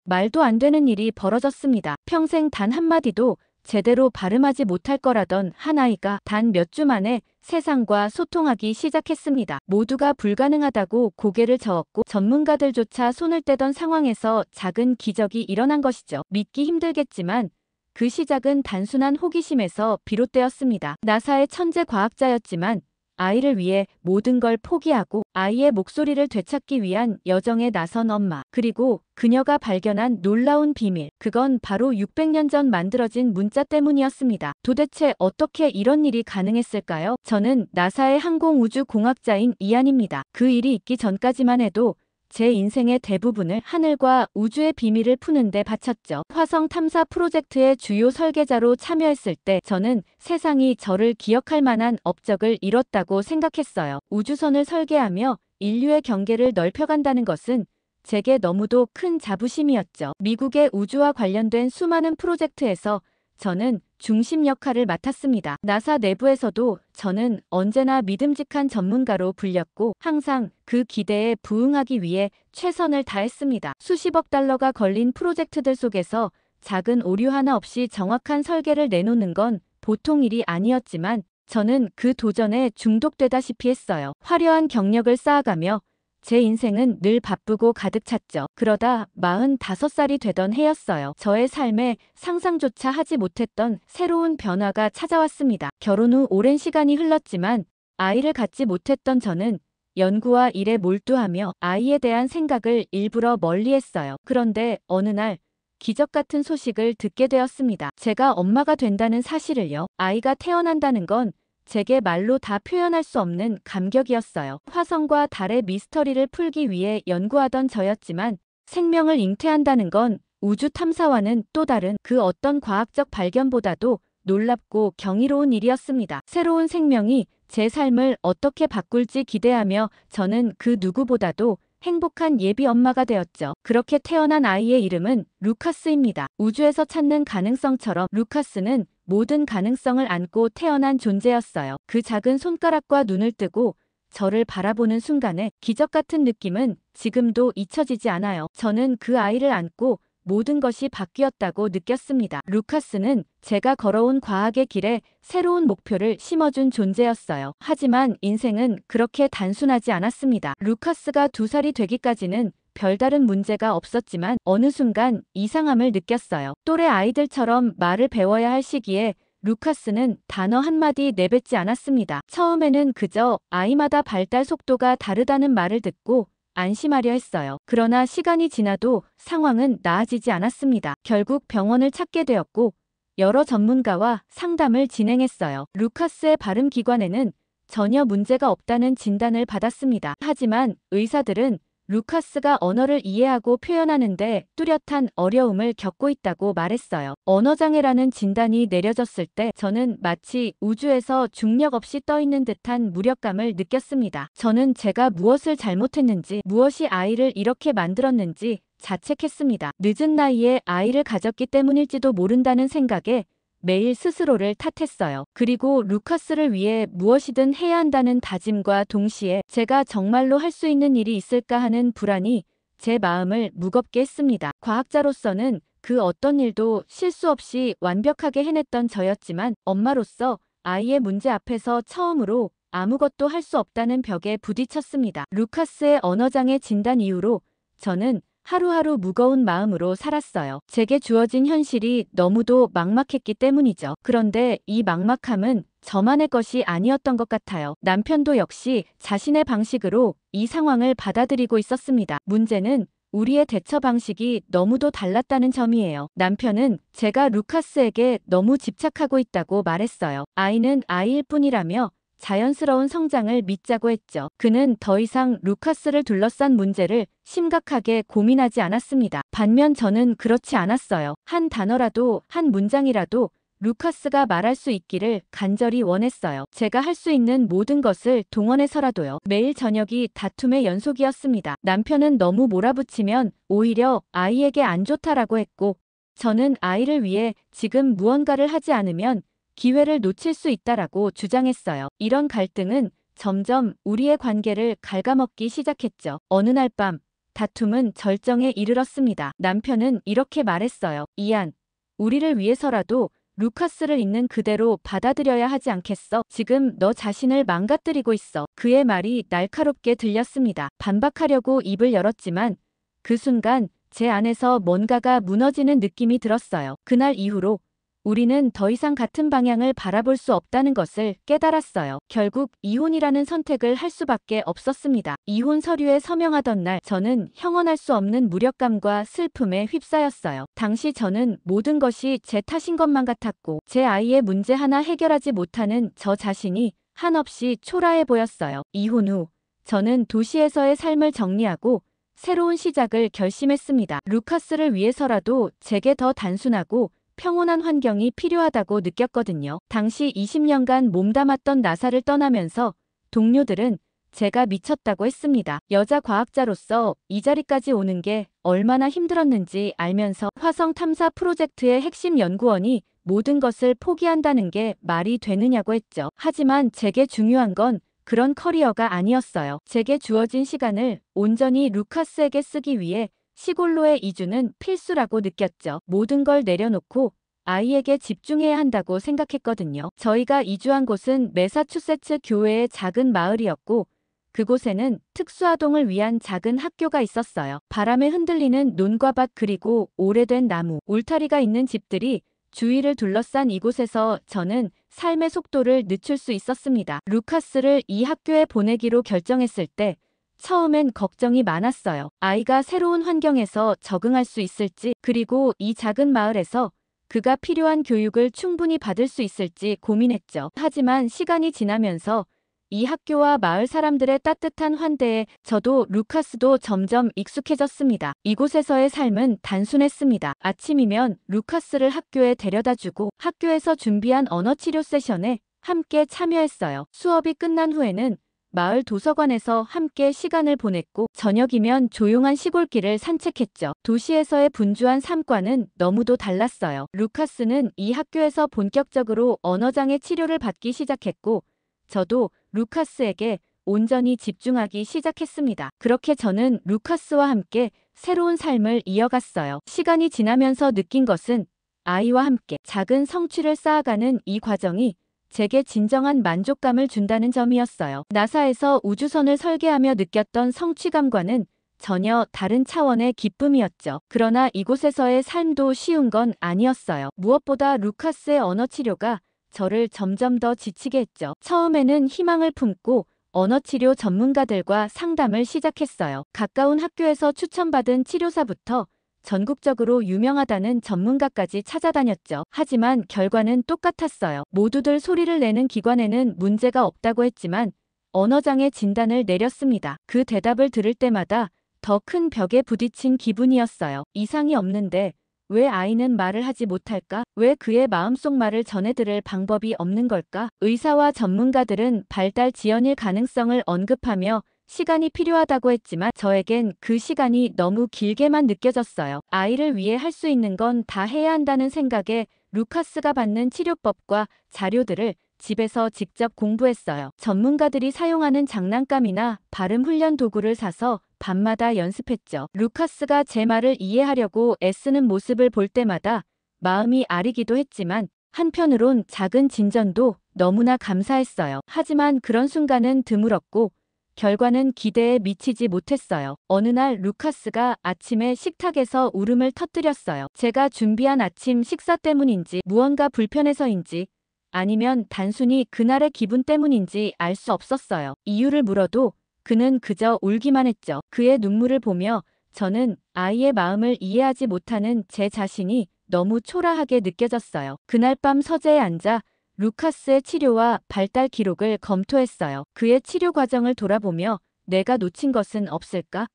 말도 안 되는 일이 벌어졌습니다. 평생 단 한마디도 제대로 발음하지 못할 거라던 한 아이가 단 몇 주 만에 세상과 소통하기 시작했습니다. 모두가 불가능하다고 고개를 저었고 전문가들조차 손을 떼던 상황에서 작은 기적이 일어난 것이죠. 믿기 힘들겠지만 그 시작은 단순한 호기심에서 비롯되었습니다. 나사의 천재 과학자였지만 아이를 위해 모든 걸 포기하고 아이의 목소리를 되찾기 위한 여정에 나선 엄마. 그리고 그녀가 발견한 놀라운 비밀. 그건 바로 600년 전 만들어진 문자 때문이었습니다. 도대체 어떻게 이런 일이 가능했을까요? 저는 나사의 항공우주공학자인 이안입니다. 그 일이 있기 전까지만 해도 제 인생의 대부분을 하늘과 우주의 비밀을 푸는 데 바쳤죠. 화성 탐사 프로젝트의 주요 설계자로 참여했을 때 저는 세상이 저를 기억할 만한 업적을 이뤘다고 생각했어요. 우주선을 설계하며 인류의 경계를 넓혀간다는 것은 제게 너무도 큰 자부심이었죠. 미국의 우주와 관련된 수많은 프로젝트에서 저는 중심 역할을 맡았습니다. 나사 내부에서도 저는 언제나 믿음직한 전문가로 불렸고 항상 그 기대에 부응하기 위해 최선을 다했습니다. 수십억 달러가 걸린 프로젝트들 속에서 작은 오류 하나 없이 정확한 설계를 내놓는 건 보통 일이 아니었지만 저는 그 도전에 중독되다시피 했어요. 화려한 경력을 쌓아가며 제 인생은 늘 바쁘고 가득 찼죠. 그러다 45살이 되던 해였어요. 저의 삶에 상상조차 하지 못했던 새로운 변화가 찾아왔습니다. 결혼 후 오랜 시간이 흘렀지만 아이를 갖지 못했던 저는 연구와 일에 몰두하며 아이에 대한 생각을 일부러 멀리했어요. 그런데 어느 날 기적 같은 소식을 듣게 되었습니다. 제가 엄마가 된다는 사실을요. 아이가 태어난다는 건 제게 말로 다 표현할 수 없는 감격이었어요. 화성과 달의 미스터리를 풀기 위해 연구하던 저였지만 생명을 잉태한다는 건 우주 탐사와는 또 다른 그 어떤 과학적 발견보다도 놀랍고 경이로운 일이었습니다. 새로운 생명이 제 삶을 어떻게 바꿀지 기대하며 저는 그 누구보다도 행복한 예비 엄마가 되었죠. 그렇게 태어난 아이의 이름은 루카스입니다. 우주에서 찾는 가능성처럼 루카스는 모든 가능성을 안고 태어난 존재였어요. 그 작은 손가락과 눈을 뜨고 저를 바라보는 순간에 기적 같은 느낌은 지금도 잊혀지지 않아요. 저는 그 아이를 안고 모든 것이 바뀌었다고 느꼈습니다. 루카스는 제가 걸어온 과학의 길에 새로운 목표를 심어준 존재였어요. 하지만 인생은 그렇게 단순하지 않았습니다. 루카스가 2살이 되기까지는 별다른 문제가 없었지만 어느 순간 이상함을 느꼈어요. 또래 아이들처럼 말을 배워야 할 시기에 루카스는 단어 한마디 내뱉지 않았습니다. 처음에는 그저 아이마다 발달 속도가 다르다는 말을 듣고 안심하려 했어요. 그러나 시간이 지나도 상황은 나아지지 않았습니다. 결국 병원을 찾게 되었고 여러 전문가와 상담을 진행했어요. 루카스의 발음 기관에는 전혀 문제가 없다는 진단을 받았습니다. 하지만 의사들은 루카스가 언어를 이해하고 표현하는데 뚜렷한 어려움을 겪고 있다고 말했어요. 언어장애라는 진단이 내려졌을 때 저는 마치 우주에서 중력 없이 떠있는 듯한 무력감을 느꼈습니다. 저는 제가 무엇을 잘못했는지, 무엇이 아이를 이렇게 만들었는지 자책했습니다. 늦은 나이에 아이를 가졌기 때문일지도 모른다는 생각에 매일 스스로를 탓했어요. 그리고 루카스를 위해 무엇이든 해야 한다는 다짐과 동시에 제가 정말로 할 수 있는 일이 있을까 하는 불안이 제 마음을 무겁게 했습니다. 과학자로서는 그 어떤 일도 실수 없이 완벽하게 해냈던 저였지만 엄마로서 아이의 문제 앞에서 처음으로 아무것도 할 수 없다는 벽에 부딪혔습니다. 루카스의 언어장애 진단 이후로 저는 하루하루 무거운 마음으로 살았어요. 제게 주어진 현실이 너무도 막막했기 때문이죠. 그런데 이 막막함은 저만의 것이 아니었던 것 같아요. 남편도 역시 자신의 방식으로 이 상황을 받아들이고 있었습니다. 문제는 우리의 대처 방식이 너무도 달랐다는 점이에요. 남편은 제가 루카스에게 너무 집착하고 있다고 말했어요. 아이는 아이일 뿐이라며 자연스러운 성장을 믿자고 했죠. 그는 더 이상 루카스를 둘러싼 문제를 심각하게 고민하지 않았습니다. 반면 저는 그렇지 않았어요. 한 단어라도, 한 문장이라도 루카스가 말할 수 있기를 간절히 원했어요. 제가 할 수 있는 모든 것을 동원해서라도요. 매일 저녁이 다툼의 연속이었습니다. 남편은 너무 몰아붙이면 오히려 아이에게 안 좋다라고 했고, 저는 아이를 위해 지금 무언가를 하지 않으면 기회를 놓칠 수 있다라고 주장했어요. 이런 갈등은 점점 우리의 관계를 갉아먹기 시작했죠. 어느 날 밤 다툼은 절정에 이르렀습니다. 남편은 이렇게 말했어요. 이안, 우리를 위해서라도 루카스를 있는 그대로 받아들여야 하지 않겠어? 지금 너 자신을 망가뜨리고 있어. 그의 말이 날카롭게 들렸습니다. 반박하려고 입을 열었지만 그 순간 제 안에서 뭔가가 무너지는 느낌이 들었어요. 그날 이후로 우리는 더 이상 같은 방향을 바라볼 수 없다는 것을 깨달았어요. 결국 이혼이라는 선택을 할 수밖에 없었습니다. 이혼 서류에 서명하던 날 저는 형언할 수 없는 무력감과 슬픔에 휩싸였어요. 당시 저는 모든 것이 제 탓인 것만 같았고 제 아이의 문제 하나 해결하지 못하는 저 자신이 한없이 초라해 보였어요. 이혼 후 저는 도시에서의 삶을 정리하고 새로운 시작을 결심했습니다. 루카스를 위해서라도 제게 더 단순하고 평온한 환경이 필요하다고 느꼈거든요. 당시 20년간 몸담았던 나사를 떠나면서 동료들은 제가 미쳤다고 했습니다. 여자 과학자로서 이 자리까지 오는 게 얼마나 힘들었는지 알면서 화성 탐사 프로젝트의 핵심 연구원이 모든 것을 포기한다는 게 말이 되느냐고 했죠. 하지만 제게 중요한 건 그런 커리어가 아니었어요. 제게 주어진 시간을 온전히 루카스에게 쓰기 위해 시골로의 이주는 필수라고 느꼈죠. 모든 걸 내려놓고 아이에게 집중해야 한다고 생각했거든요. 저희가 이주한 곳은 매사추세츠 교외의 작은 마을이었고 그곳에는 특수아동을 위한 작은 학교가 있었어요. 바람에 흔들리는 논과 밭 그리고 오래된 나무, 울타리가 있는 집들이 주위를 둘러싼 이곳에서 저는 삶의 속도를 늦출 수 있었습니다. 루카스를 이 학교에 보내기로 결정했을 때 처음엔 걱정이 많았어요. 아이가 새로운 환경에서 적응할 수 있을지, 그리고 이 작은 마을에서 그가 필요한 교육을 충분히 받을 수 있을지 고민했죠. 하지만 시간이 지나면서 이 학교와 마을 사람들의 따뜻한 환대에 저도 루카스도 점점 익숙해졌습니다. 이곳에서의 삶은 단순했습니다. 아침이면 루카스를 학교에 데려다주고 학교에서 준비한 언어치료 세션에 함께 참여했어요. 수업이 끝난 후에는 마을 도서관에서 함께 시간을 보냈고 저녁이면 조용한 시골길을 산책했죠. 도시에서의 분주한 삶과는 너무도 달랐어요. 루카스는 이 학교에서 본격적으로 언어장애 치료를 받기 시작했고 저도 루카스에게 온전히 집중하기 시작했습니다. 그렇게 저는 루카스와 함께 새로운 삶을 이어갔어요. 시간이 지나면서 느낀 것은 아이와 함께 작은 성취를 쌓아가는 이 과정이 제게 진정한 만족감을 준다는 점이었어요. 나사에서 우주선을 설계하며 느꼈던 성취감과는 전혀 다른 차원의 기쁨이었죠. 그러나 이곳에서의 삶도 쉬운 건 아니었어요. 무엇보다 루카스의 언어 치료가 저를 점점 더 지치게 했죠. 처음에는 희망을 품고 언어치료 전문가들과 상담을 시작했어요. 가까운 학교에서 추천받은 치료사부터 전국적으로 유명하다는 전문가까지 찾아다녔죠. 하지만 결과는 똑같았어요. 모두들 소리를 내는 기관에는 문제가 없다고 했지만 언어장애 진단을 내렸습니다. 그 대답을 들을 때마다 더 큰 벽에 부딪힌 기분이었어요. 이상이 없는데 왜 아이는 말을 하지 못할까? 왜 그의 마음속 말을 전해들을 방법이 없는 걸까? 의사와 전문가들은 발달 지연일 가능성을 언급하며 시간이 필요하다고 했지만 저에겐 그 시간이 너무 길게만 느껴졌어요. 아이를 위해 할 수 있는 건 다 해야 한다는 생각에 루카스가 받는 치료법과 자료들을 집에서 직접 공부했어요. 전문가들이 사용하는 장난감이나 발음 훈련 도구를 사서 밤마다 연습했죠. 루카스가 제 말을 이해하려고 애쓰는 모습을 볼 때마다 마음이 아리기도 했지만 한편으론 작은 진전도 너무나 감사했어요. 하지만 그런 순간은 드물었고 결과는 기대에 미치지 못했어요. 어느 날 루카스가 아침에 식탁에서 울음을 터뜨렸어요. 제가 준비한 아침 식사 때문인지 무언가 불편해서인지 아니면 단순히 그날의 기분 때문인지 알 수 없었어요. 이유를 물어도 그는 그저 울기만 했죠. 그의 눈물을 보며 저는 아이의 마음을 이해하지 못하는 제 자신이 너무 초라하게 느껴졌어요. 그날 밤 서재에 앉아 루카스의 치료와 발달 기록을 검토했어요. 그의 치료 과정을 돌아보며 내가 놓친 것은 없을까?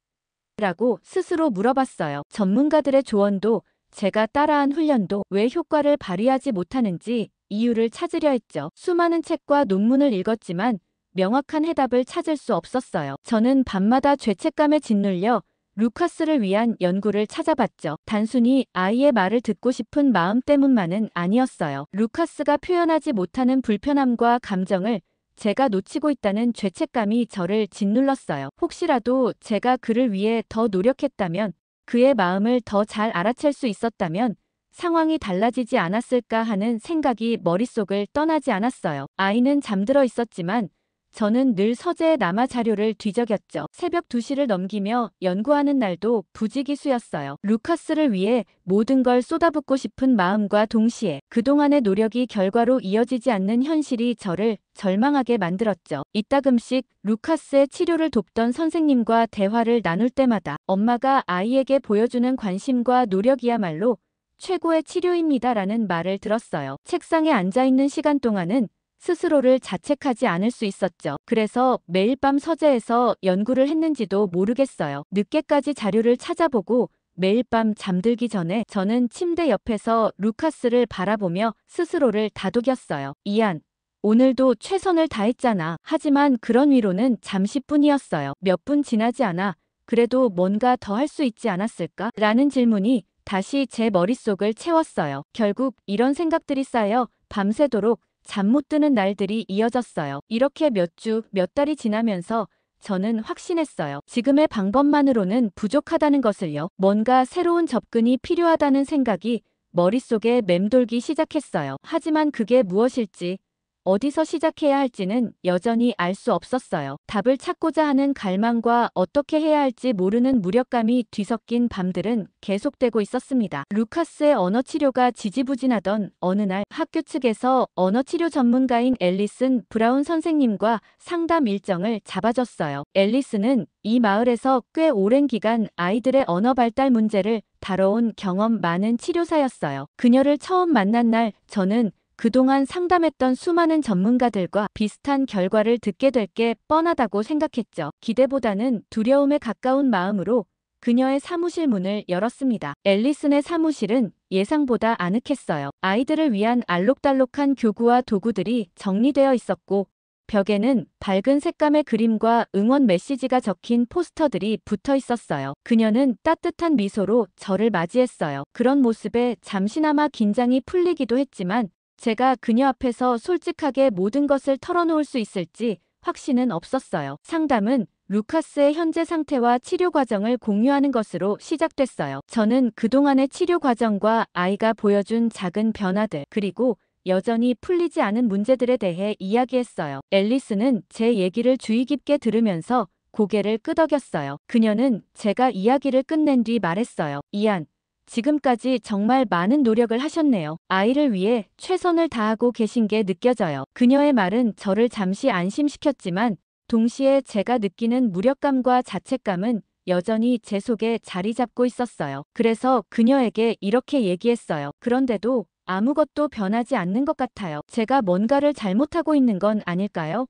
라고 스스로 물어봤어요. 전문가들의 조언도 제가 따라한 훈련도 왜 효과를 발휘하지 못하는지 이유를 찾으려 했죠. 수많은 책과 논문을 읽었지만 명확한 해답을 찾을 수 없었어요. 저는 밤마다 죄책감에 짓눌려 루카스를 위한 연구를 찾아봤죠. 단순히 아이의 말을 듣고 싶은 마음 때문만은 아니었어요. 루카스가 표현하지 못하는 불편함과 감정을 제가 놓치고 있다는 죄책감이 저를 짓눌렀어요. 혹시라도 제가 그를 위해 더 노력했다면, 그의 마음을 더 잘 알아챌 수 있었다면 상황이 달라지지 않았을까 하는 생각이 머릿속을 떠나지 않았어요. 아이는 잠들어 있었지만 저는 늘 서재에 남아 자료를 뒤적였죠. 새벽 2시를 넘기며 연구하는 날도 부지기수였어요. 루카스를 위해 모든 걸 쏟아붓고 싶은 마음과 동시에 그동안의 노력이 결과로 이어지지 않는 현실이 저를 절망하게 만들었죠. 이따금씩 루카스의 치료를 돕던 선생님과 대화를 나눌 때마다 엄마가 아이에게 보여주는 관심과 노력이야말로 최고의 치료입니다라는 말을 들었어요. 책상에 앉아있는 시간 동안은 스스로를 자책하지 않을 수 있었죠. 그래서 매일 밤 서재에서 연구를 했는지도 모르겠어요. 늦게까지 자료를 찾아보고 매일 밤 잠들기 전에 저는 침대 옆에서 루카스를 바라보며 스스로를 다독였어요. 이안, 오늘도 최선을 다했잖아. 하지만 그런 위로는 잠시뿐이었어요. 몇 분 지나지 않아 그래도 뭔가 더 할 수 있지 않았을까? 라는 질문이 다시 제 머릿속을 채웠어요. 결국 이런 생각들이 쌓여 밤새도록 잠 못 드는 날들이 이어졌어요. 이렇게 몇 주, 몇 달이 지나면서 저는 확신했어요. 지금의 방법만으로는 부족하다는 것을요. 뭔가 새로운 접근이 필요하다는 생각이 머릿속에 맴돌기 시작했어요. 하지만 그게 무엇일지, 어디서 시작해야 할지는 여전히 알 수 없었어요. 답을 찾고자 하는 갈망과 어떻게 해야 할지 모르는 무력감이 뒤섞인 밤들은 계속되고 있었습니다. 루카스의 언어 치료가 지지부진하던 어느 날 학교 측에서 언어 치료 전문가인 앨리슨 브라운 선생님과 상담 일정을 잡아줬어요. 앨리슨은 이 마을에서 꽤 오랜 기간 아이들의 언어 발달 문제를 다뤄온 경험 많은 치료사였어요. 그녀를 처음 만난 날 저는 그동안 상담했던 수많은 전문가들과 비슷한 결과를 듣게 될 게 뻔하다고 생각했죠. 기대보다는 두려움에 가까운 마음으로 그녀의 사무실 문을 열었습니다. 앨리슨의 사무실은 예상보다 아늑했어요. 아이들을 위한 알록달록한 교구와 도구들이 정리되어 있었고 벽에는 밝은 색감의 그림과 응원 메시지가 적힌 포스터들이 붙어 있었어요. 그녀는 따뜻한 미소로 저를 맞이했어요. 그런 모습에 잠시나마 긴장이 풀리기도 했지만 제가 그녀 앞에서 솔직하게 모든 것을 털어놓을 수 있을지 확신은 없었어요. 상담은 루카스의 현재 상태와 치료 과정을 공유하는 것으로 시작됐어요. 저는 그동안의 치료 과정과 아이가 보여준 작은 변화들, 그리고 여전히 풀리지 않은 문제들에 대해 이야기했어요. 앨리스는 제 얘기를 주의 깊게 들으면서 고개를 끄덕였어요. 그녀는 제가 이야기를 끝낸 뒤 말했어요. 이안, 지금까지 정말 많은 노력을 하셨네요. 아이를 위해 최선을 다하고 계신 게 느껴져요. 그녀의 말은 저를 잠시 안심시켰지만 동시에 제가 느끼는 무력감과 자책감은 여전히 제 속에 자리 잡고 있었어요. 그래서 그녀에게 이렇게 얘기했어요. 그런데도 아무것도 변하지 않는 것 같아요. 제가 뭔가를 잘못하고 있는 건 아닐까요?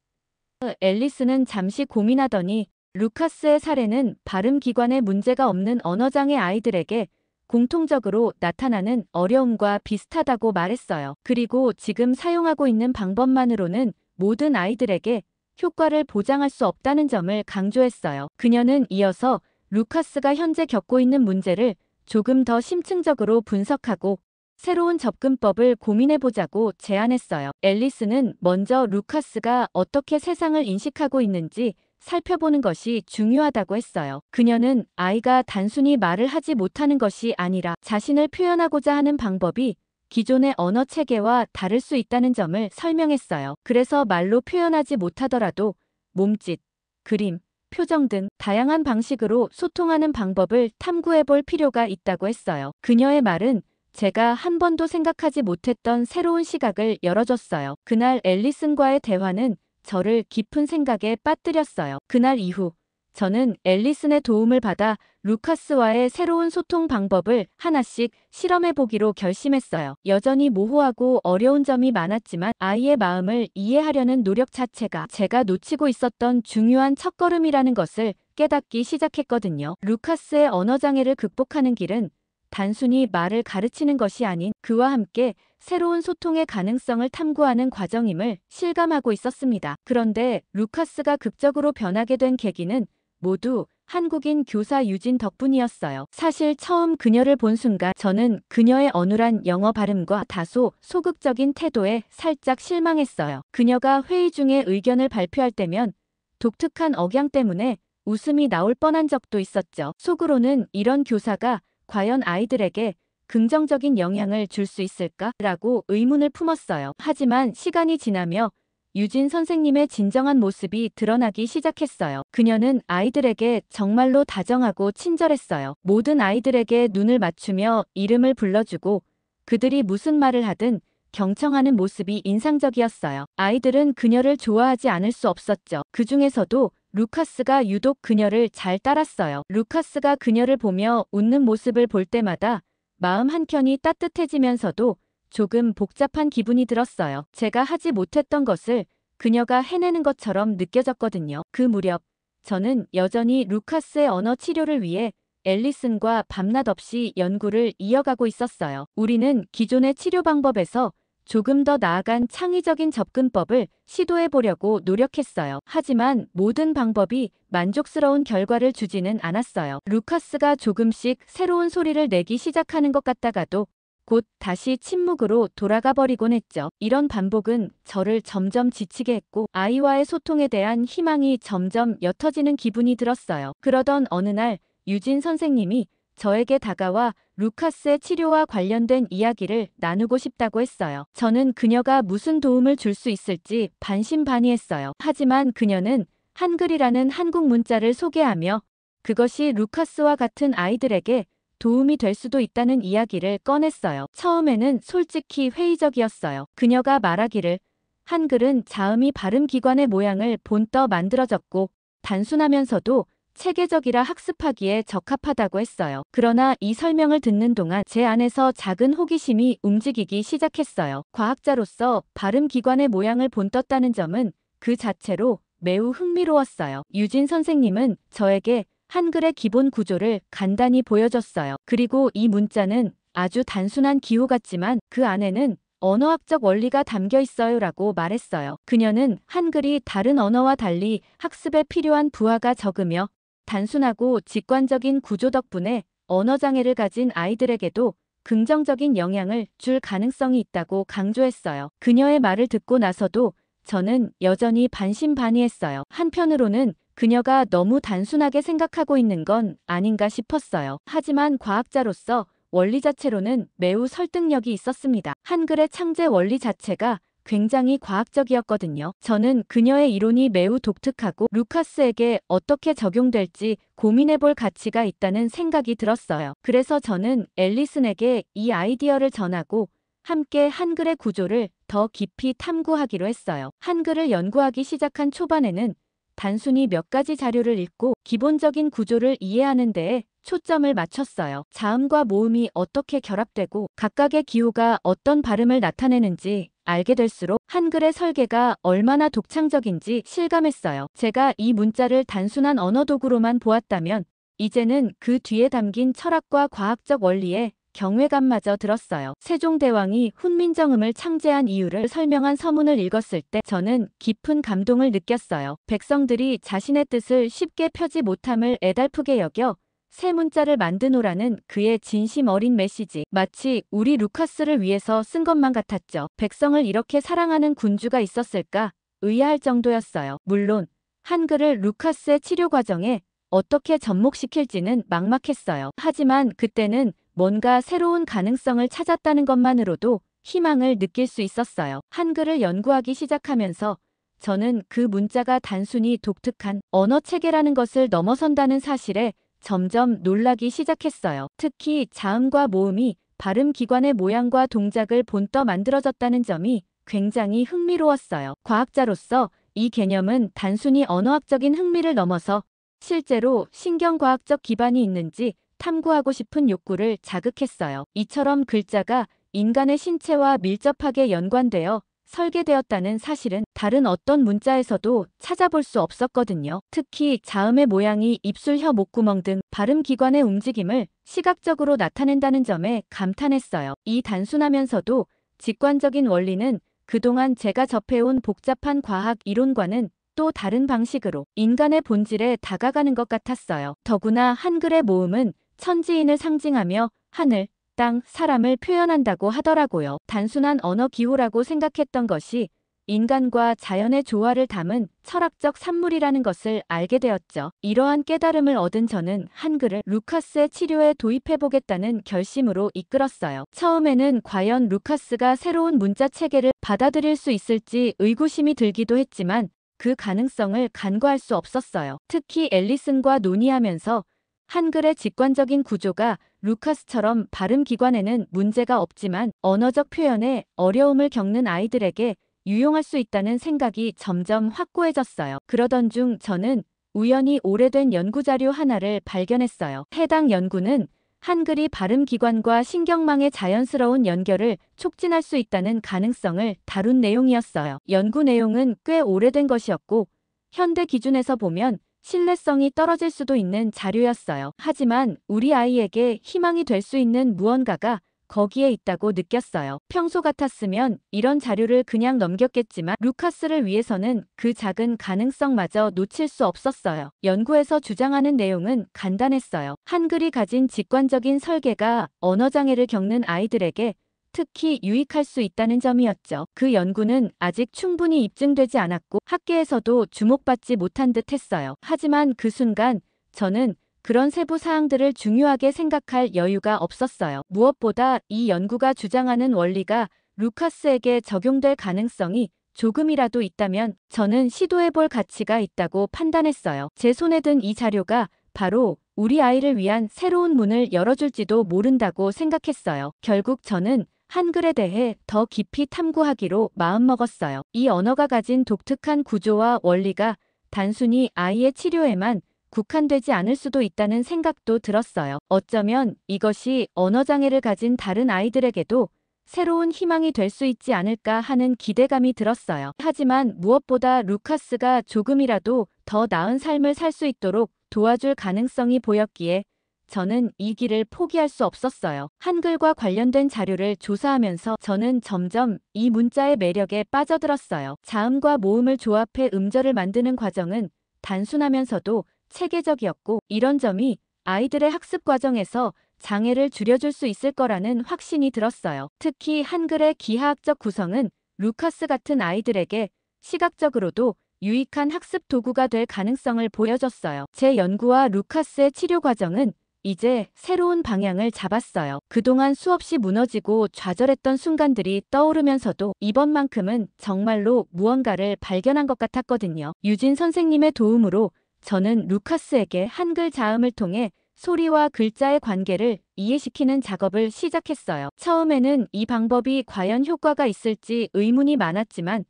앨리스는 잠시 고민하더니 루카스의 사례는 발음 기관에 문제가 없는 언어장애 아이들에게 공통적으로 나타나는 어려움과 비슷하다고 말했어요. 그리고 지금 사용하고 있는 방법만으로는 모든 아이들에게 효과를 보장할 수 없다는 점을 강조했어요. 그녀는 이어서 루카스가 현재 겪고 있는 문제를 조금 더 심층적으로 분석하고 새로운 접근법을 고민해보자고 제안했어요. 앨리스는 먼저 루카스가 어떻게 세상을 인식하고 있는지 살펴보는 것이 중요하다고 했어요. 그녀는 아이가 단순히 말을 하지 못하는 것이 아니라 자신을 표현하고자 하는 방법이 기존의 언어 체계와 다를 수 있다는 점을 설명했어요. 그래서 말로 표현하지 못하더라도 몸짓, 그림, 표정 등 다양한 방식으로 소통하는 방법을 탐구해 볼 필요가 있다고 했어요. 그녀의 말은 제가 한 번도 생각하지 못했던 새로운 시각을 열어줬어요. 그날 앨리슨과의 대화는 저를 깊은 생각에 빠뜨렸어요. 그날 이후 저는 앨리슨의 도움을 받아 루카스와의 새로운 소통 방법을 하나씩 실험해 보기로 결심했어요. 여전히 모호하고 어려운 점이 많았지만 아이의 마음을 이해하려는 노력 자체가 제가 놓치고 있었던 중요한 첫걸음이라는 것을 깨닫기 시작했거든요. 루카스의 언어장애를 극복하는 길은 단순히 말을 가르치는 것이 아닌 그와 함께 새로운 소통의 가능성을 탐구하는 과정임을 실감하고 있었습니다. 그런데 루카스가 극적으로 변하게 된 계기는 모두 한국인 교사 유진 덕분이었어요. 사실 처음 그녀를 본 순간 저는 그녀의 어눌한 영어 발음과 다소 소극적인 태도에 살짝 실망했어요. 그녀가 회의 중에 의견을 발표할 때면 독특한 억양 때문에 웃음이 나올 뻔한 적도 있었죠. 속으로는 이런 교사가 과연 아이들에게 긍정적인 영향을 줄 수 있을까라고 의문을 품었어요. 하지만 시간이 지나며 유진 선생님의 진정한 모습이 드러나기 시작했어요. 그녀는 아이들에게 정말로 다정하고 친절했어요. 모든 아이들에게 눈을 맞추며 이름을 불러주고 그들이 무슨 말을 하든 경청하는 모습이 인상적이었어요. 아이들은 그녀를 좋아하지 않을 수 없었죠. 그 중에서도 루카스가 유독 그녀를 잘 따랐어요. 루카스가 그녀를 보며 웃는 모습을 볼 때마다 마음 한켠이 따뜻해지면서도 조금 복잡한 기분이 들었어요. 제가 하지 못했던 것을 그녀가 해내는 것처럼 느껴졌거든요. 그 무렵 저는 여전히 루카스의 언어 치료를 위해 앨리슨과 밤낮 없이 연구를 이어가고 있었어요. 우리는 기존의 치료 방법에서 조금 더 나아간 창의적인 접근법을 시도해 보려고 노력했어요. 하지만 모든 방법이 만족스러운 결과를 주지는 않았어요. 루카스가 조금씩 새로운 소리를 내기 시작하는 것 같다가도 곧 다시 침묵으로 돌아가 버리곤 했죠. 이런 반복은 저를 점점 지치게 했고 아이와의 소통에 대한 희망이 점점 옅어지는 기분이 들었어요. 그러던 어느 날 유진 선생님이 저에게 다가와 루카스의 치료와 관련된 이야기를 나누고 싶다고 했어요. 저는 그녀가 무슨 도움을 줄 수 있을지 반신반의했어요. 하지만 그녀는 한글이라는 한국 문자를 소개하며 그것이 루카스와 같은 아이들에게 도움이 될 수도 있다는 이야기를 꺼냈어요. 처음에는 솔직히 회의적이었어요. 그녀가 말하기를 한글은 자음이 발음 기관의 모양을 본떠 만들어졌고 단순하면서도 체계적이라 학습하기에 적합하다고 했어요. 그러나 이 설명을 듣는 동안 제 안에서 작은 호기심이 움직이기 시작했어요. 과학자로서 발음 기관의 모양을 본떴다는 점은 그 자체로 매우 흥미로웠어요. 유진 선생님은 저에게 한글의 기본 구조를 간단히 보여줬어요. 그리고 이 문자는 아주 단순한 기호 같지만 그 안에는 언어학적 원리가 담겨 있어요라고 말했어요. 그녀는 한글이 다른 언어와 달리 학습에 필요한 부하가 적으며 단순하고 직관적인 구조 덕분에 언어장애를 가진 아이들에게도 긍정적인 영향을 줄 가능성이 있다고 강조했어요. 그녀의 말을 듣고 나서도 저는 여전히 반신반의했어요. 한편으로는 그녀가 너무 단순하게 생각하고 있는 건 아닌가 싶었어요. 하지만 과학자로서 원리 자체로는 매우 설득력이 있었습니다. 한글의 창제 원리 자체가 굉장히 과학적이었거든요. 저는 그녀의 이론이 매우 독특하고 루카스에게 어떻게 적용될지 고민해볼 가치가 있다는 생각이 들었어요. 그래서 저는 앨리슨에게 이 아이디어를 전하고 함께 한글의 구조를 더 깊이 탐구하기로 했어요. 한글을 연구하기 시작한 초반에는 단순히 몇 가지 자료를 읽고 기본적인 구조를 이해하는 데에 초점을 맞췄어요. 자음과 모음이 어떻게 결합되고 각각의 기호가 어떤 발음을 나타내는지 알게 될수록 한글의 설계가 얼마나 독창적인지 실감했어요. 제가 이 문자를 단순한 언어 도구로만 보았다면 이제는 그 뒤에 담긴 철학과 과학적 원리에 경외감마저 들었어요. 세종대왕이 훈민정음을 창제한 이유를 설명한 서문을 읽었을 때 저는 깊은 감동을 느꼈어요. 백성들이 자신의 뜻을 쉽게 펴지 못함을 애달프게 여겨 새 문자를 만드노라는 그의 진심 어린 메시지. 마치 우리 루카스를 위해서 쓴 것만 같았죠. 백성을 이렇게 사랑하는 군주가 있었을까 의아할 정도였어요. 물론 한글을 루카스의 치료 과정에 어떻게 접목시킬지는 막막했어요. 하지만 그때는 뭔가 새로운 가능성을 찾았다는 것만으로도 희망을 느낄 수 있었어요. 한글을 연구하기 시작하면서 저는 그 문자가 단순히 독특한 언어 체계라는 것을 넘어선다는 사실에 점점 놀라기 시작했어요. 특히 자음과 모음이 발음 기관의 모양과 동작을 본떠 만들어졌다는 점이 굉장히 흥미로웠어요. 과학자로서 이 개념은 단순히 언어학적인 흥미를 넘어서 실제로 신경과학적 기반이 있는지 탐구하고 싶은 욕구를 자극했어요. 이처럼 글자가 인간의 신체와 밀접하게 연관되어 설계되었다는 사실은 다른 어떤 문자에서도 찾아볼 수 없었거든요. 특히 자음의 모양이 입술, 혀, 목구멍 등 발음 기관의 움직임을 시각적으로 나타낸다는 점에 감탄했어요. 이 단순하면서도 직관적인 원리는 그동안 제가 접해온 복잡한 과학 이론과는 또 다른 방식으로 인간의 본질에 다가가는 것 같았어요. 더구나 한글의 모음은 천지인을 상징하며 하늘, 땅, 사람을 표현한다고 하더라고요. 단순한 언어 기호라고 생각했던 것이 인간과 자연의 조화를 담은 철학적 산물이라는 것을 알게 되었죠. 이러한 깨달음을 얻은 저는 한글을 루카스의 치료에 도입해보겠다는 결심으로 이끌었어요. 처음에는 과연 루카스가 새로운 문자 체계를 받아들일 수 있을지 의구심이 들기도 했지만 그 가능성을 간과할 수 없었어요. 특히 앨리슨과 논의하면서 한글의 직관적인 구조가 루카스처럼 발음 기관에는 문제가 없지만 언어적 표현에 어려움을 겪는 아이들에게 유용할 수 있다는 생각이 점점 확고해졌어요. 그러던 중 저는 우연히 오래된 연구자료 하나를 발견했어요. 해당 연구는 한글이 발음 기관과 신경망의 자연스러운 연결을 촉진할 수 있다는 가능성을 다룬 내용이었어요. 연구 내용은 꽤 오래된 것이었고 현대 기준에서 보면 신뢰성이 떨어질 수도 있는 자료였어요. 하지만 우리 아이에게 희망이 될 수 있는 무언가가 거기에 있다고 느꼈어요. 평소 같았으면 이런 자료를 그냥 넘겼겠지만 루카스를 위해서는 그 작은 가능성마저 놓칠 수 없었어요. 연구에서 주장하는 내용은 간단했어요. 한글이 가진 직관적인 설계가 언어장애를 겪는 아이들에게 특히 유익할 수 있다는 점이었죠. 그 연구는 아직 충분히 입증되지 않았고 학계에서도 주목받지 못한 듯 했어요. 하지만 그 순간 저는 그런 세부 사항들을 중요하게 생각할 여유가 없었어요. 무엇보다 이 연구가 주장하는 원리가 루카스에게 적용될 가능성이 조금이라도 있다면 저는 시도해볼 가치가 있다고 판단했어요. 제 손에 든 이 자료가 바로 우리 아이를 위한 새로운 문을 열어줄지도 모른다고 생각했어요. 결국 저는 한글에 대해 더 깊이 탐구하기로 마음먹었어요. 이 언어가 가진 독특한 구조와 원리가 단순히 아이의 치료에만 국한되지 않을 수도 있다는 생각도 들었어요. 어쩌면 이것이 언어장애를 가진 다른 아이들에게도 새로운 희망이 될 수 있지 않을까 하는 기대감이 들었어요. 하지만 무엇보다 루카스가 조금이라도 더 나은 삶을 살 수 있도록 도와줄 가능성이 보였기에 저는 이 길을 포기할 수 없었어요. 한글과 관련된 자료를 조사하면서 저는 점점 이 문자의 매력에 빠져들었어요. 자음과 모음을 조합해 음절을 만드는 과정은 단순하면서도 체계적이었고 이런 점이 아이들의 학습 과정에서 장애를 줄여줄 수 있을 거라는 확신이 들었어요. 특히 한글의 기하학적 구성은 루카스 같은 아이들에게 시각적으로도 유익한 학습 도구가 될 가능성을 보여줬어요. 제 연구와 루카스의 치료 과정은 이제 새로운 방향을 잡았어요. 그동안 수없이 무너지고 좌절했던 순간들이 떠오르면서도 이번만큼은 정말로 무언가를 발견한 것 같았거든요. 유진 선생님의 도움으로 저는 루카스에게 한글 자음을 통해 소리와 글자의 관계를 이해시키는 작업을 시작했어요. 처음에는 이 방법이 과연 효과가 있을지 의문이 많았지만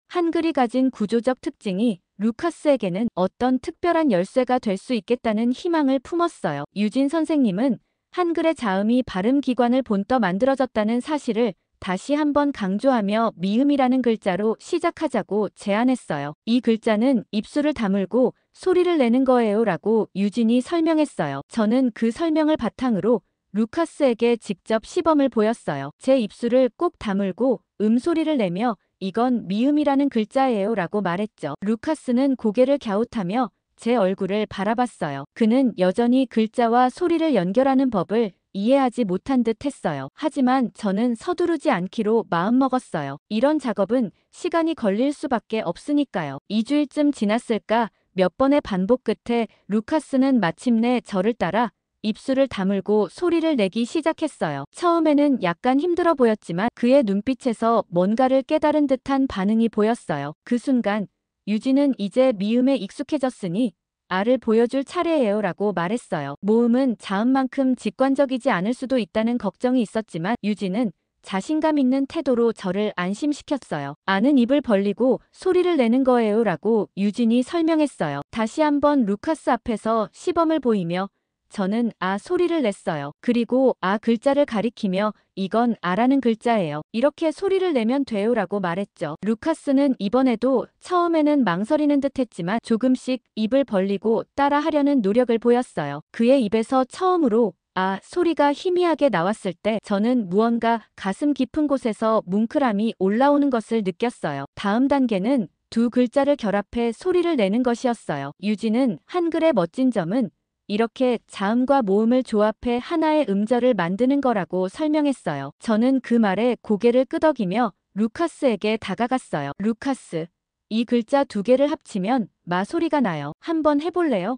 한글이 가진 구조적 특징이 루카스에게는 어떤 특별한 열쇠가 될 수 있겠다는 희망을 품었어요. 유진 선생님은 한글의 자음이 발음 기관을 본떠 만들어졌다는 사실을 다시 한번 강조하며 미음이라는 글자로 시작하자고 제안했어요. 이 글자는 입술을 다물고 소리를 내는 거예요 라고 유진이 설명했어요. 저는 그 설명을 바탕으로 루카스에게 직접 시범을 보였어요. 제 입술을 꼭 다물고 음소리를 내며 이건 미음이라는 글자예요 라고 말했죠. 루카스는 고개를 갸웃하며 제 얼굴을 바라봤어요. 그는 여전히 글자와 소리를 연결하는 법을 이해하지 못한 듯 했어요. 하지만 저는 서두르지 않기로 마음먹었어요. 이런 작업은 시간이 걸릴 수밖에 없으니까요. 2주일쯤 지났을까 몇 번의 반복 끝에 루카스는 마침내 저를 따라 입술을 다물고 소리를 내기 시작했어요. 처음에는 약간 힘들어 보였지만 그의 눈빛에서 뭔가를 깨달은 듯한 반응이 보였어요. 그 순간 유진은 이제 미음에 익숙해졌으니 알을 보여줄 차례예요 라고 말했어요. 모음은 자음만큼 직관적이지 않을 수도 있다는 걱정이 있었지만 유진은 자신감 있는 태도로 저를 안심시켰어요. 아는 입을 벌리고 소리를 내는 거예요 라고 유진이 설명했어요. 다시 한번 루카스 앞에서 시범을 보이며 저는 아 소리를 냈어요. 그리고 아 글자를 가리키며 이건 아라는 글자예요. 이렇게 소리를 내면 돼요 라고 말했죠. 루카스는 이번에도 처음에는 망설이는 듯 했지만 조금씩 입을 벌리고 따라하려는 노력을 보였어요. 그의 입에서 처음으로 아 소리가 희미하게 나왔을 때 저는 무언가 가슴 깊은 곳에서 뭉클함이 올라오는 것을 느꼈어요. 다음 단계는 두 글자를 결합해 소리를 내는 것이었어요. 유진은 한글의 멋진 점은 이렇게 자음과 모음을 조합해 하나의 음절을 만드는 거라고 설명했어요. 저는 그 말에 고개를 끄덕이며 루카스에게 다가갔어요. 루카스, 이 글자 두 개를 합치면 마 소리가 나요. 한번 해볼래요?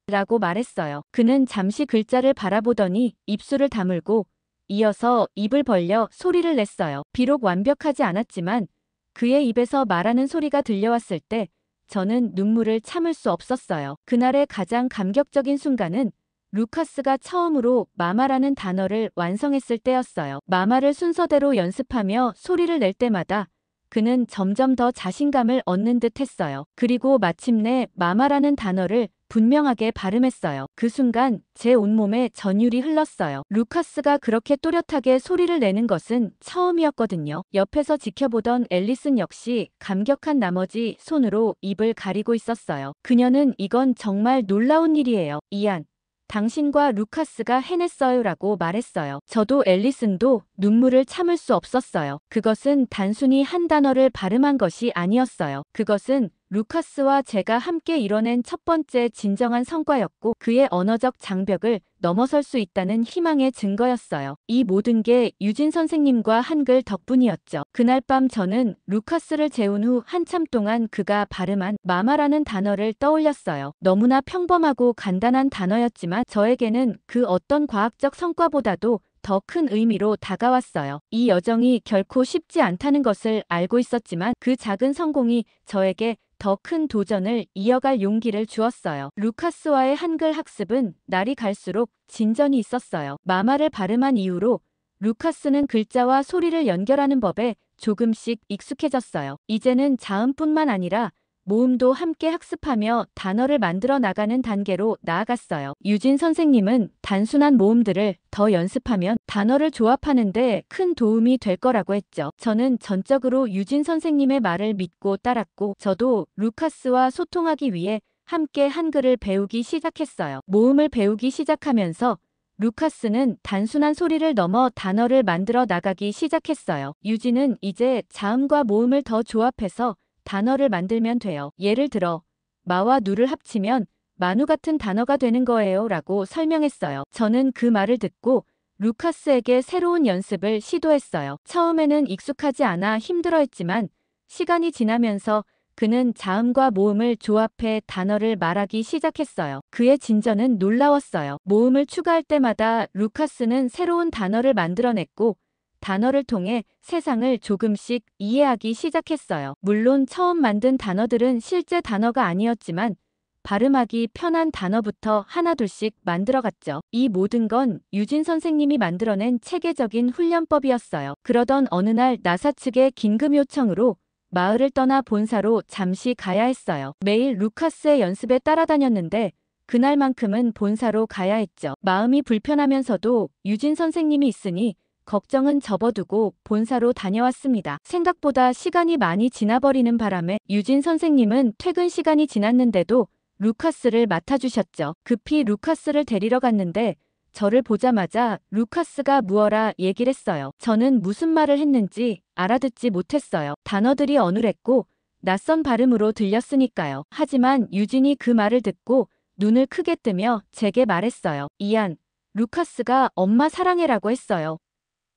라고 말했어요. 그는 잠시 글자를 바라보더니 입술을 다물고 이어서 입을 벌려 소리를 냈어요. 비록 완벽하지 않았지만 그의 입에서 말하는 소리가 들려왔을 때 저는 눈물을 참을 수 없었어요. 그날의 가장 감격적인 순간은 루카스가 처음으로 마마라는 단어를 완성했을 때였어요. 마마를 순서대로 연습하며 소리를 낼 때마다 그는 점점 더 자신감을 얻는 듯 했어요. 그리고 마침내 마마라는 단어를 분명하게 발음했어요. 그 순간 제 온몸에 전율이 흘렀어요. 루카스가 그렇게 또렷하게 소리를 내는 것은 처음이었거든요. 옆에서 지켜보던 앨리슨 역시 감격한 나머지 손으로 입을 가리고 있었어요. 그녀는 이건 정말 놀라운 일이에요. 이안, 당신과 루카스가 해냈어요 라고 말했어요. 저도 앨리슨도 눈물을 참을 수 없었어요. 그것은 단순히 한 단어를 발음한 것이 아니었어요. 그것은 루카스와 제가 함께 이뤄낸 첫 번째 진정한 성과였고 그의 언어적 장벽을 넘어설 수 있다는 희망의 증거였어요. 이 모든 게 유진 선생님과 한글 덕분이었죠. 그날 밤 저는 루카스를 재운 후 한참 동안 그가 발음한 마마라는 단어를 떠올렸어요. 너무나 평범하고 간단한 단어였지만 저에게는 그 어떤 과학적 성과보다도 더 큰 의미로 다가왔어요. 이 여정이 결코 쉽지 않다는 것을 알고 있었지만 그 작은 성공이 저에게 더 큰 도전을 이어갈 용기를 주었어요. 루카스와의 한글 학습은 날이 갈수록 진전이 있었어요. 마마를 발음한 이후로 루카스는 글자와 소리를 연결하는 법에 조금씩 익숙해졌어요. 이제는 자음뿐만 아니라 모음도 함께 학습하며 단어를 만들어 나가는 단계로 나아갔어요. 유진 선생님은 단순한 모음들을 더 연습하면 단어를 조합하는 데 큰 도움이 될 거라고 했죠. 저는 전적으로 유진 선생님의 말을 믿고 따랐고 저도 루카스와 소통하기 위해 함께 한글을 배우기 시작했어요. 모음을 배우기 시작하면서 루카스는 단순한 소리를 넘어 단어를 만들어 나가기 시작했어요. 유진은 이제 자음과 모음을 더 조합해서 단어를 만들면 돼요. 예를 들어 마와 누를 합치면 마누 같은 단어가 되는 거예요 라고 설명했어요. 저는 그 말을 듣고 루카스에게 새로운 연습을 시도했어요. 처음에는 익숙하지 않아 힘들어했지만 시간이 지나면서 그는 자음과 모음을 조합해 단어를 말하기 시작했어요. 그의 진전은 놀라웠어요. 모음을 추가할 때마다 루카스는 새로운 단어를 만들어냈고 단어를 통해 세상을 조금씩 이해하기 시작했어요. 물론 처음 만든 단어들은 실제 단어가 아니었지만 발음하기 편한 단어부터 하나둘씩 만들어갔죠. 이 모든 건 유진 선생님이 만들어낸 체계적인 훈련법이었어요. 그러던 어느 날 나사 측의 긴급 요청으로 마을을 떠나 본사로 잠시 가야 했어요. 매일 루카스의 연습에 따라다녔는데 그날만큼은 본사로 가야 했죠. 마음이 불편하면서도 유진 선생님이 있으니 걱정은 접어두고 본사로 다녀왔습니다. 생각보다 시간이 많이 지나버리는 바람에 유진 선생님은 퇴근 시간이 지났는데도 루카스를 맡아주셨죠. 급히 루카스를 데리러 갔는데 저를 보자마자 루카스가 무어라 얘기를 했어요. 저는 무슨 말을 했는지 알아듣지 못했어요. 단어들이 어눌했고 낯선 발음으로 들렸으니까요. 하지만 유진이 그 말을 듣고 눈을 크게 뜨며 제게 말했어요. 이안, 루카스가 엄마 사랑해라고 했어요.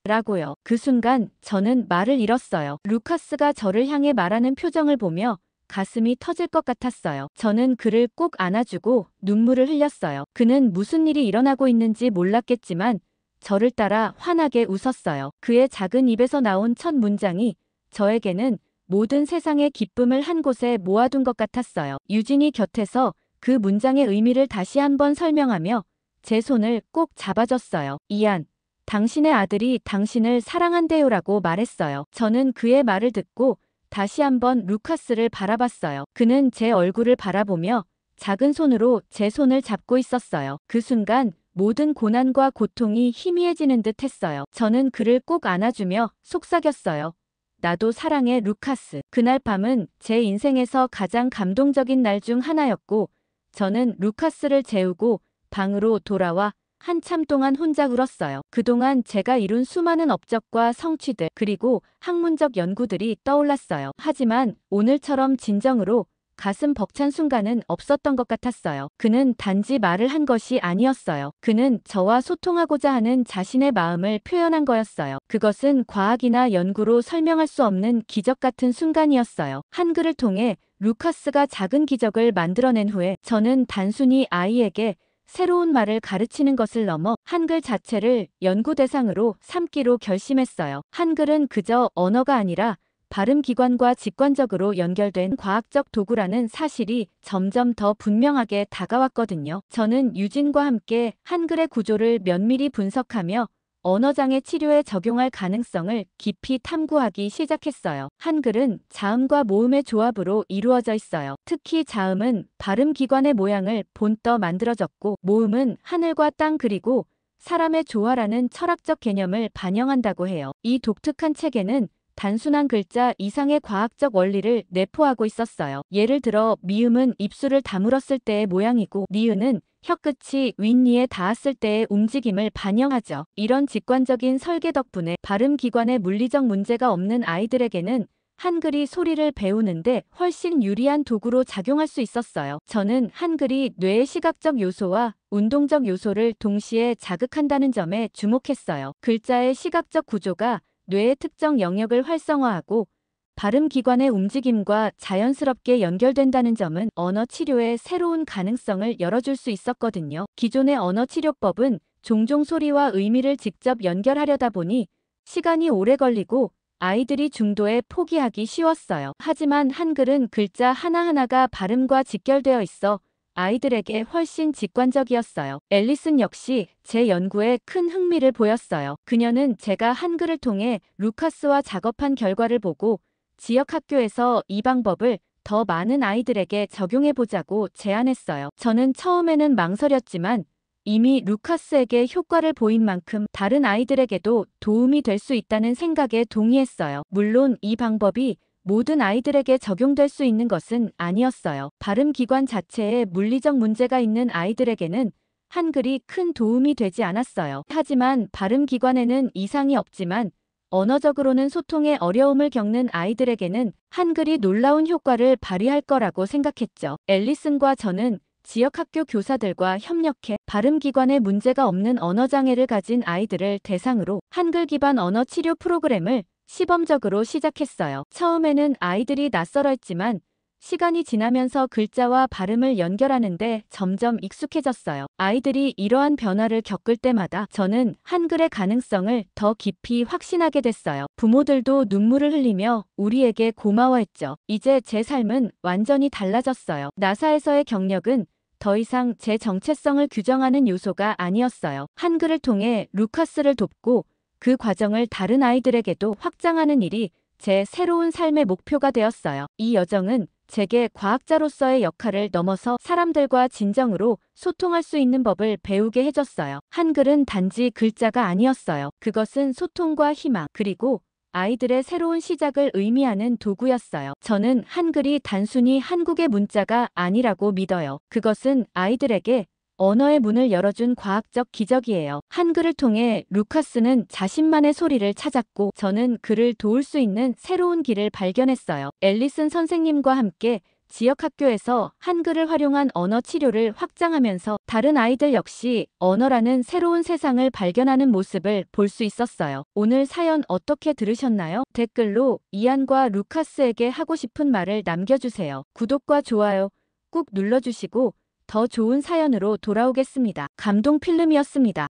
라고요. 그 순간 저는 말을 잃었어요. 루카스가 저를 향해 말하는 표정을 보며 가슴이 터질 것 같았어요. 저는 그를 꼭 안아주고 눈물을 흘렸어요. 그는 무슨 일이 일어나고 있는지 몰랐겠지만 저를 따라 환하게 웃었어요. 그의 작은 입에서 나온 첫 문장이 저에게는 모든 세상의 기쁨을 한 곳에 모아둔 것 같았어요. 유진이 곁에서 그 문장의 의미를 다시 한번 설명하며 제 손을 꼭 잡아줬어요. 이안, 당신의 아들이 당신을 사랑한대요라고 말했어요. 저는 그의 말을 듣고 다시 한번 루카스를 바라봤어요. 그는 제 얼굴을 바라보며 작은 손으로 제 손을 잡고 있었어요. 그 순간 모든 고난과 고통이 희미해지는 듯 했어요. 저는 그를 꼭 안아주며 속삭였어요. 나도 사랑해 루카스. 그날 밤은 제 인생에서 가장 감동적인 날 중 하나였고 저는 루카스를 재우고 방으로 돌아와 한참 동안 혼자 울었어요. 그동안 제가 이룬 수많은 업적과 성취들, 그리고 학문적 연구들이 떠올랐어요. 하지만 오늘처럼 진정으로 가슴 벅찬 순간은 없었던 것 같았어요. 그는 단지 말을 한 것이 아니었어요. 그는 저와 소통하고자 하는 자신의 마음을 표현한 거였어요. 그것은 과학이나 연구로 설명할 수 없는 기적 같은 순간이었어요. 한글을 통해 루카스가 작은 기적을 만들어낸 후에 저는 단순히 아이에게 새로운 말을 가르치는 것을 넘어 한글 자체를 연구 대상으로 삼기로 결심했어요. 한글은 그저 언어가 아니라 발음기관과 직관적으로 연결된 과학적 도구라는 사실이 점점 더 분명하게 다가왔거든요. 저는 유진과 함께 한글의 구조를 면밀히 분석하며 언어장애 치료에 적용할 가능성을 깊이 탐구하기 시작했어요. 한글은 자음과 모음의 조합으로 이루어져 있어요. 특히 자음은 발음기관의 모양을 본떠 만들어졌고, 모음은 하늘과 땅 그리고 사람의 조화라는 철학적 개념을 반영한다고 해요. 이 독특한 체계는 단순한 글자 이상의 과학적 원리를 내포하고 있었어요. 예를 들어 미음은 입술을 다물었을 때의 모양이고, 니은은 혀끝이 윗니에 닿았을 때의 움직임을 반영하죠. 이런 직관적인 설계 덕분에 발음기관에 물리적 문제가 없는 아이들에게는 한글이 소리를 배우는데 훨씬 유리한 도구로 작용할 수 있었어요. 저는 한글이 뇌의 시각적 요소와 운동적 요소를 동시에 자극한다는 점에 주목했어요. 글자의 시각적 구조가 뇌의 특정 영역을 활성화하고 발음기관의 움직임과 자연스럽게 연결된다는 점은 언어 치료의 새로운 가능성을 열어줄 수 있었거든요. 기존의 언어 치료법은 종종 소리와 의미를 직접 연결하려다 보니 시간이 오래 걸리고 아이들이 중도에 포기하기 쉬웠어요. 하지만 한글은 글자 하나하나가 발음과 직결되어 있어 아이들에게 훨씬 직관적이었어요. 앨리슨 역시 제 연구에 큰 흥미를 보였어요. 그녀는 제가 한글을 통해 루카스와 작업한 결과를 보고 지역 학교에서 이 방법을 더 많은 아이들에게 적용해보자고 제안했어요. 저는 처음에는 망설였지만 이미 루카스에게 효과를 보인 만큼 다른 아이들에게도 도움이 될 수 있다는 생각에 동의했어요. 물론 이 방법이 모든 아이들에게 적용될 수 있는 것은 아니었어요. 발음기관 자체에 물리적 문제가 있는 아이들에게는 한글이 큰 도움이 되지 않았어요. 하지만 발음기관에는 이상이 없지만 언어적으로는 소통에 어려움을 겪는 아이들에게는 한글이 놀라운 효과를 발휘할 거라고 생각했죠. 앨리슨과 저는 지역 학교 교사들과 협력해 발음기관에 문제가 없는 언어장애를 가진 아이들을 대상으로 한글 기반 언어 치료 프로그램을 시범적으로 시작했어요. 처음에는 아이들이 낯설어했지만 시간이 지나면서 글자와 발음을 연결하는데 점점 익숙해졌어요. 아이들이 이러한 변화를 겪을 때마다 저는 한글의 가능성을 더 깊이 확신하게 됐어요. 부모들도 눈물을 흘리며 우리에게 고마워했죠. 이제 제 삶은 완전히 달라졌어요. 나사에서의 경력은 더 이상 제 정체성을 규정하는 요소가 아니었어요. 한글을 통해 루카스를 돕고 그 과정을 다른 아이들에게도 확장하는 일이 제 새로운 삶의 목표가 되었어요. 이 여정은 제게 과학자로서의 역할을 넘어서 사람들과 진정으로 소통할 수 있는 법을 배우게 해줬어요. 한글은 단지 글자가 아니었어요. 그것은 소통과 희망, 그리고 아이들의 새로운 시작을 의미하는 도구였어요. 저는 한글이 단순히 한국의 문자가 아니라고 믿어요. 그것은 아이들에게 언어의 문을 열어준 과학적 기적이에요. 한글을 통해 루카스는 자신만의 소리를 찾았고 저는 그를 도울 수 있는 새로운 길을 발견했어요. 앨리슨 선생님과 함께 지역 학교에서 한글을 활용한 언어 치료를 확장하면서 다른 아이들 역시 언어라는 새로운 세상을 발견하는 모습을 볼 수 있었어요. 오늘 사연 어떻게 들으셨나요? 댓글로 이안과 루카스에게 하고 싶은 말을 남겨주세요. 구독과 좋아요 꾹 눌러주시고 더 좋은 사연으로 돌아오겠습니다. 감동 필름이었습니다.